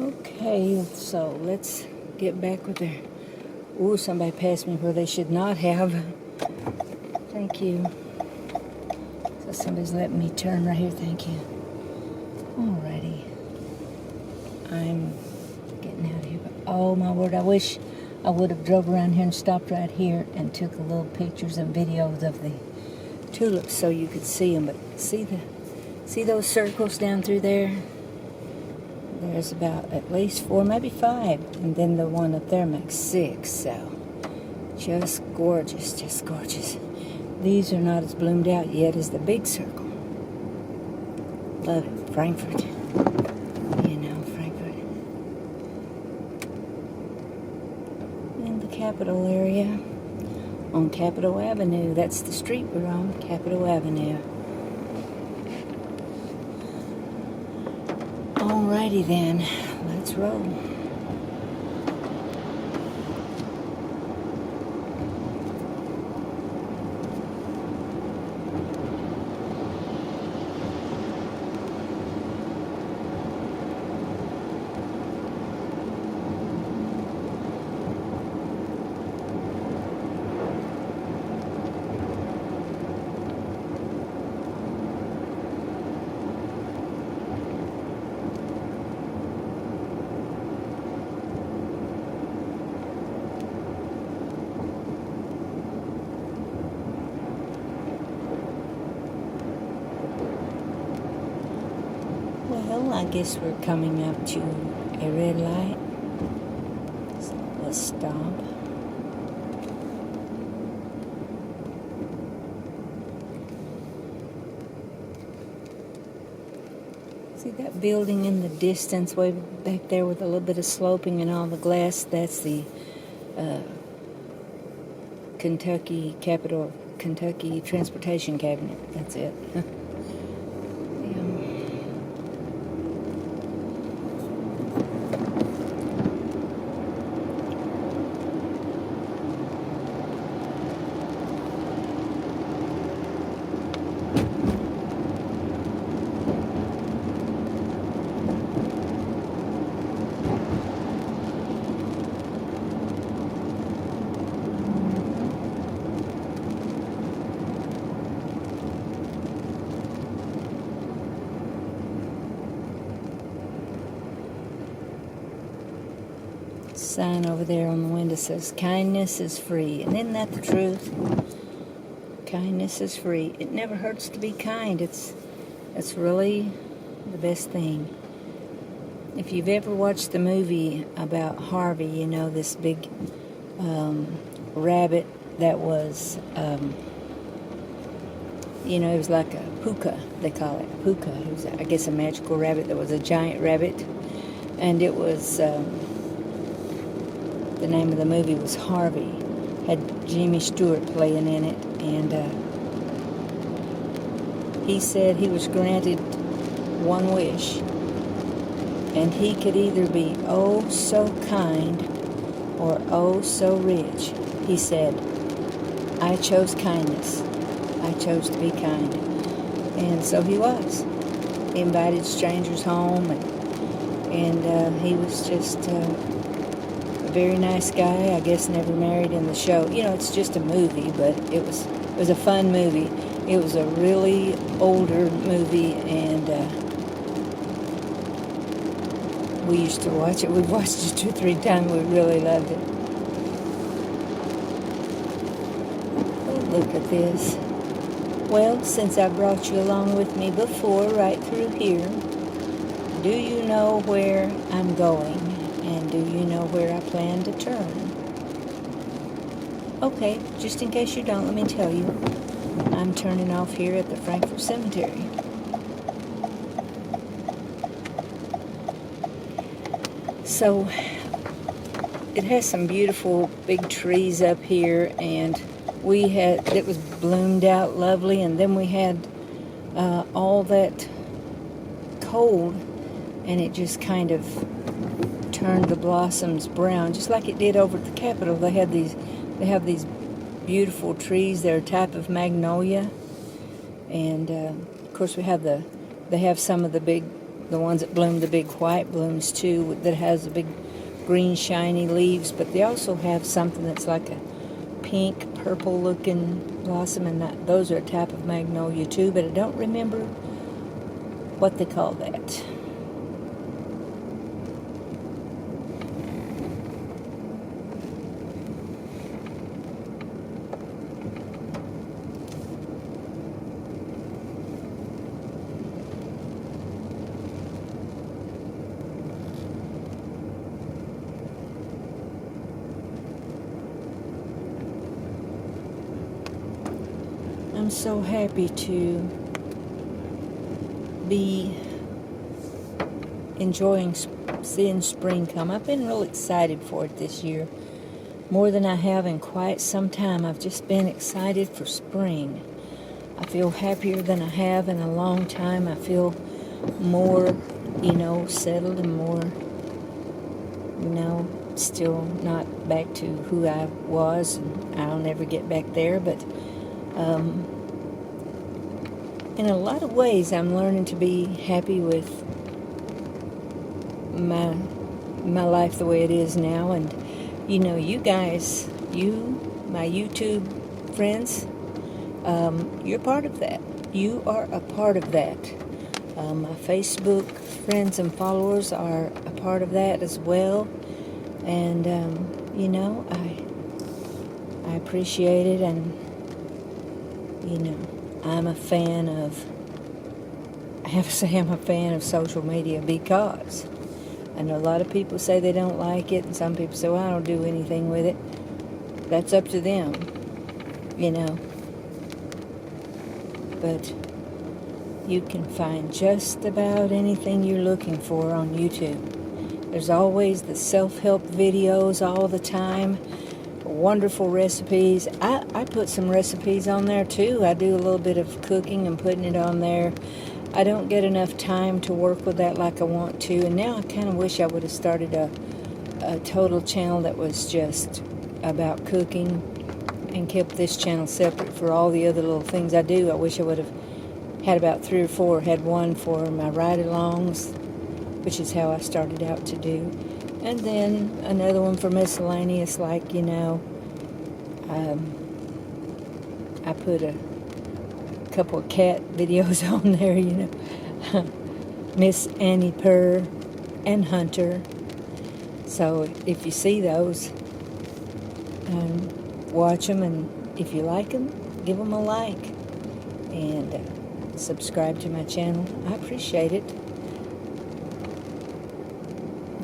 Okay, so let's get back with there. Ooh, somebody passed me where they should not have. Thank you. So somebody's letting me turn right here. Thank you. Alrighty. I'm getting out of here. But oh my word, I wish I would have drove around here and stopped right here and took a little pictures and videos of the tulips so you could see them. But see those circles down through there? There's about at least 4, maybe 5, and then the one up there makes 6. So just gorgeous, just gorgeous. These are not as bloomed out yet as the big circle. Love it, Frankfort. You know, Frankfort. In the Capitol area, on Capitol Avenue. That's the street we're on, Capitol Avenue. Alrighty then, let's roll. Well, I guess we're coming up to a red light. So let's stop. See that building in the distance way back there with a little bit of sloping and all the glass? That's the Kentucky Transportation Cabinet. That's it. Sign over there on the window says kindness is free, and isn't that the truth? Kindness is free. It never hurts to be kind. It's really the best thing. If you've ever watched the movie about Harvey, you know, this big rabbit that was it was like a puka, they call it puka. It was, I guess, a magical rabbit that was a giant rabbit, and it was the name of the movie was Harvey. Had Jimmy Stewart playing in it, and he said he was granted one wish, and he could either be oh so kind or oh so rich. He said, I chose kindness. I chose to be kind. And so he was. He invited strangers home, and he was just a very nice guy. I guess never married in the show. You know, it's just a movie, but it was a fun movie. It was a really older movie, and we used to watch it. We've watched it 2 or 3 times. We really loved it. Oh, look at this. Well, since I brought you along with me before, right through here, do you know where I'm going? And do you know where I plan to turn? Okay, just in case you don't, let me tell you. I'm turning off here at the Frankfort Cemetery. So, it has some beautiful big trees up here, and it was bloomed out lovely, and then we had all that cold, and it just kind of turned the blossoms brown, just like it did over at the Capitol. They have these beautiful trees. They're a type of magnolia, and of course they have some of the big the ones that bloom, the big white blooms too, that has the big green shiny leaves, but they also have something that's like a pink, purple looking blossom, and those are a type of magnolia too, but I don't remember what they call that. I'm so happy to be enjoying seeing spring come. I've been real excited for it this year, more than I have in quite some time. I've just been excited for spring. I feel happier than I have in a long time. I feel more, settled and more, still not back to who I was, and I'll never get back there, but in a lot of ways, I'm learning to be happy with my life the way it is now. And you guys, my YouTube friends, you're part of that. You are a part of that. My Facebook friends and followers are a part of that as well. And I appreciate it, and I'm a fan of, I have to say I'm a fan of social media, because I know a lot of people say they don't like it, and some people say, well, I don't do anything with it. That's up to them, But you can find just about anything you're looking for on YouTube. There's always the self-help videos all the time. Wonderful recipes. I put some recipes on there too. I do a little bit of cooking and putting it on there. I don't get enough time to work with that like I want to, and now I kind of wish I would have started a total channel that was just about cooking and kept this channel separate for all the other little things I do. I wish I would have had about 3 or 4. Had one for my ride-alongs, which is how I started out to do. And then another one for miscellaneous, like, I put a couple of cat videos on there, Miss Annie Purr and Hunter. So if you see those, watch them, and if you like them, give them a like. And subscribe to my channel. I appreciate it.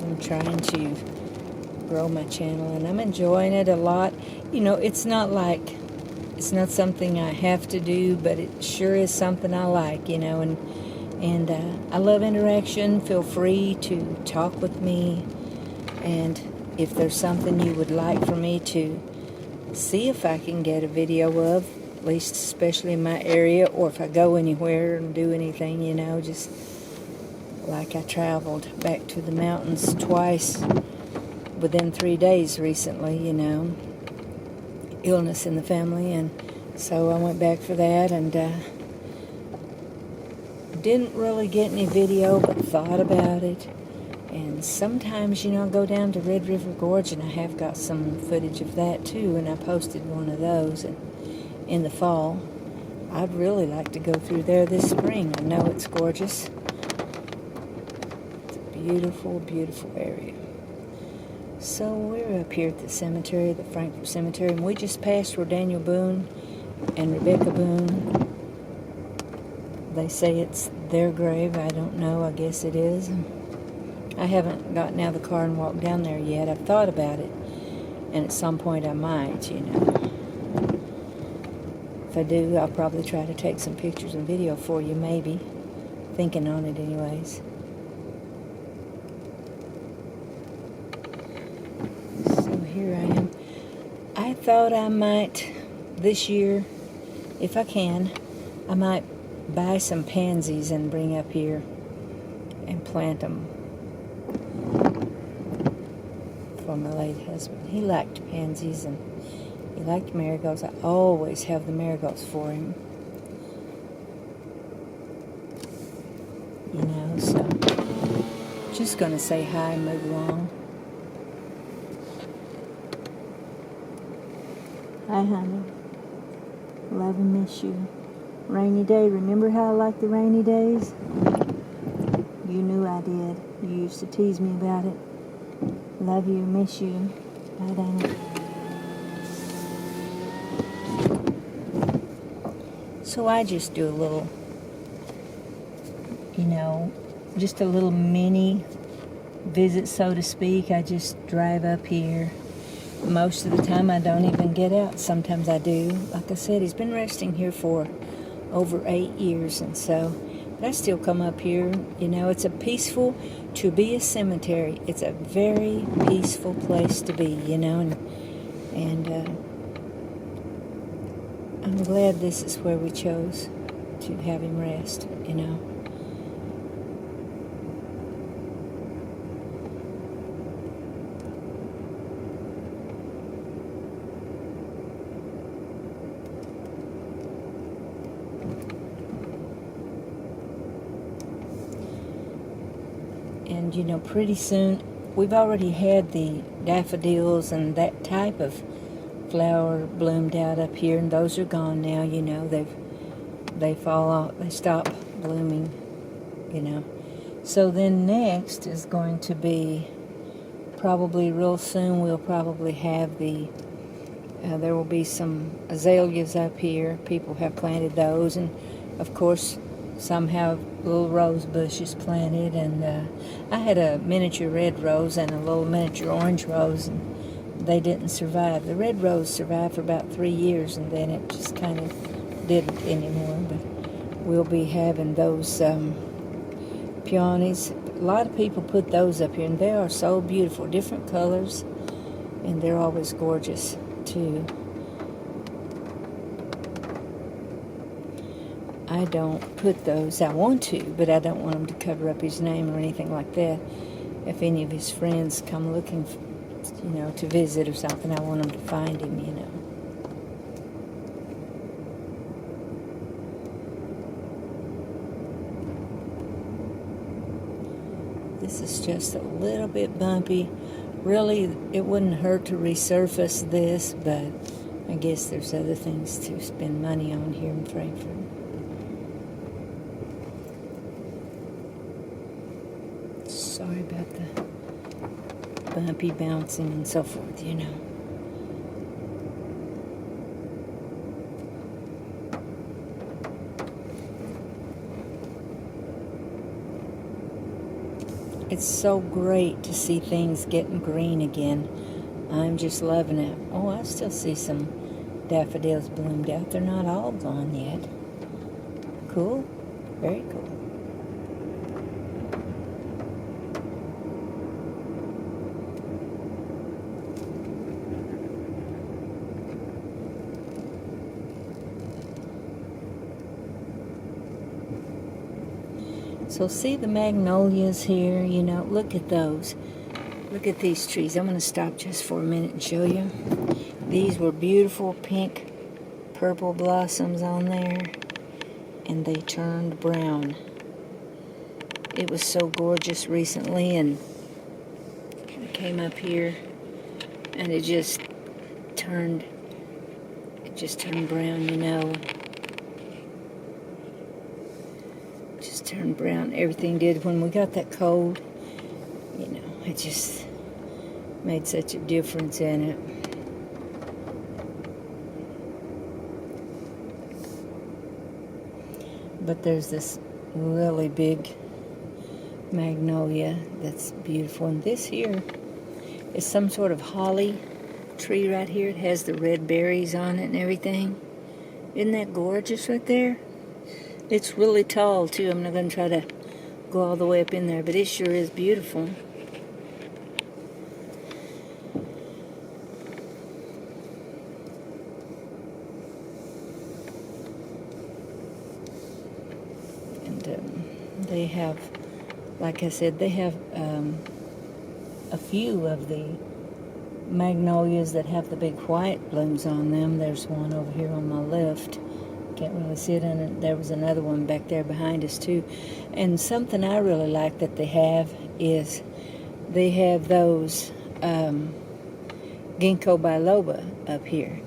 I'm trying to grow my channel, and I'm enjoying it a lot. It's not something I have to do, but it sure is something I like, and I love interaction. Feel free to talk with me, and if there's something you would like for me to see if I can get a video of, at least especially in my area, or if I go anywhere and do anything, just like I traveled back to the mountains twice within 3 days recently, illness in the family, and so I went back for that, and didn't really get any video, but thought about it. And sometimes, I go down to Red River Gorge, and I have got some footage of that too, and I posted one of those in the fall. I'd really like to go through there this spring. I know it's gorgeous. Beautiful, beautiful area. So we're up here at the cemetery, the Frankfort Cemetery, and we just passed where Daniel Boone and Rebecca Boone, they say it's their grave. I don't know. I guess it is. I haven't gotten out of the car and walked down there yet. I've thought about it, and at some point I might, If I do, I'll probably try to take some pictures and video for you, maybe. Thinking on it anyways. Here I am. I thought I might, this year, if I can, I might buy some pansies and bring up here and plant them for my late husband. He liked pansies and he liked marigolds. I always have the marigolds for him. you know, so just gonna say hi and move along. Hi, honey. Love and miss you. Rainy day. Remember how I like the rainy days? You knew I did. You used to tease me about it. Love you. Miss you. Bye, Dana. So I just do a little, you know, just a little mini visit, so to speak. I just drive up here. Most of the time I don't even get out. Sometimes I do. Like I said, he's been resting here for over 8 years, and so I still come up here. You know, it's a peaceful, to be a cemetery, it's a very peaceful place to be, you know, and I'm glad this is where we chose to have him rest, you know. And, you know, pretty soon, we've already had the daffodils and that type of flower bloomed out up here, and those are gone now, you know. They fall off, they stop blooming, you know. So then next is going to be, probably real soon, we'll probably have there will be some azaleas up here. People have planted those, and of course some have little rose bushes planted, and I had a miniature red rose and a little miniature orange rose, and they didn't survive. The red rose survived for about 3 years, and then it just kind of didn't anymore. But we'll be having those peonies. A lot of people put those up here, and they are so beautiful, different colors, and they're always gorgeous too. I don't put those, I want to, but I don't want them to cover up his name or anything like that. If any of his friends come looking, you know, to visit or something, I want them to find him, you know. This is just a little bit bumpy. Really, it wouldn't hurt to resurface this, but I guess there's other things to spend money on here in Frankfort. Sorry about the bumpy bouncing and so forth, you know. It's so great to see things getting green again. I'm just loving it. Oh, I still see some daffodils bloomed out. They're not all gone yet. Cool. Very cool. So see the magnolias here, you know, look at those. Look at these trees. I'm going to stop just for a minute and show you. These were beautiful pink, purple blossoms on there, and they turned brown. It was so gorgeous recently, and I came up here, and it just turned brown, you know. Turned brown. Everything did. When we got that cold, you know, it just made such a difference in it. But there's this really big magnolia that's beautiful, and this here is some sort of holly tree right here. It has the red berries on it and everything. Isn't that gorgeous right there? It's really tall, too. I'm not going to try to go all the way up in there, but it sure is beautiful. And they have, like I said, they have a few of the magnolias that have the big white blooms on them. There's one over here on my left Can't really see it in it. There was another one back there behind us too. And something I really like that they have is they have those ginkgo biloba up here.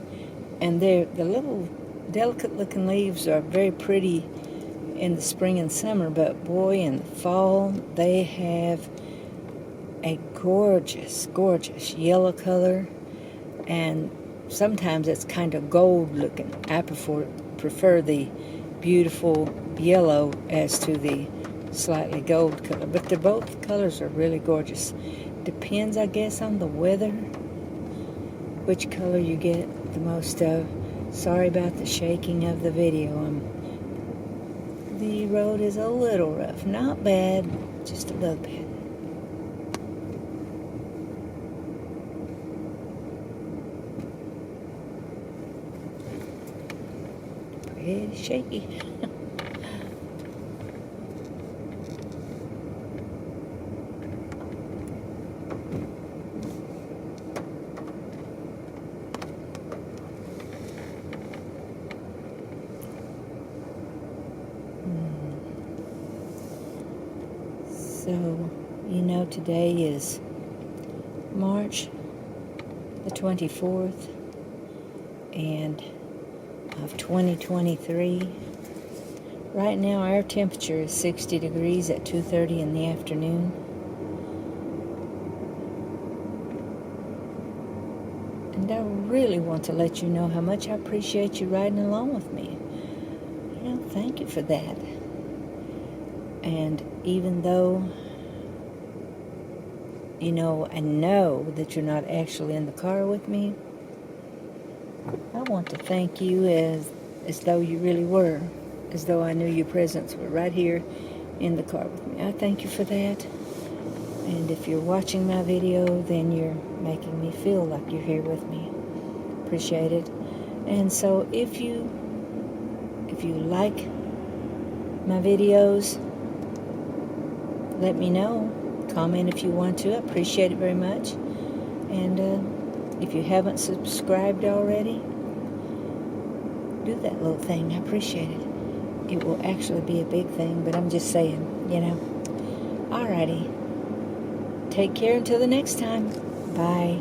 And the little delicate looking leaves are very pretty in the spring and summer, but boy, in the fall they have a gorgeous, gorgeous yellow color, and sometimes it's kind of gold looking. I prefer the beautiful yellow as to the slightly gold color, but they're both colors are really gorgeous. Depends, I guess, on the weather which color you get the most of. Sorry about the shaking of the video. The road is a little rough, not bad, just a little bit. Pretty shaky. So, you know, today is March the 24th and of 2023. Right now our temperature is 60 degrees at 2:30 in the afternoon. And I really want to let you know how much I appreciate you riding along with me. You know, thank you for that. And even though, you know, I know that you're not actually in the car with me, I want to thank you as though you really were, as though I knew your presence were right here in the car with me. I thank you for that. And if you're watching my video, then you're making me feel like you're here with me. Appreciate it. And so if you like my videos, let me know. Comment if you want to. I appreciate it very much. And if you haven't subscribed already, do that little thing. I appreciate it. It will actually be a big thing, but I'm just saying, you know. Alrighty. Take care until the next time. Bye.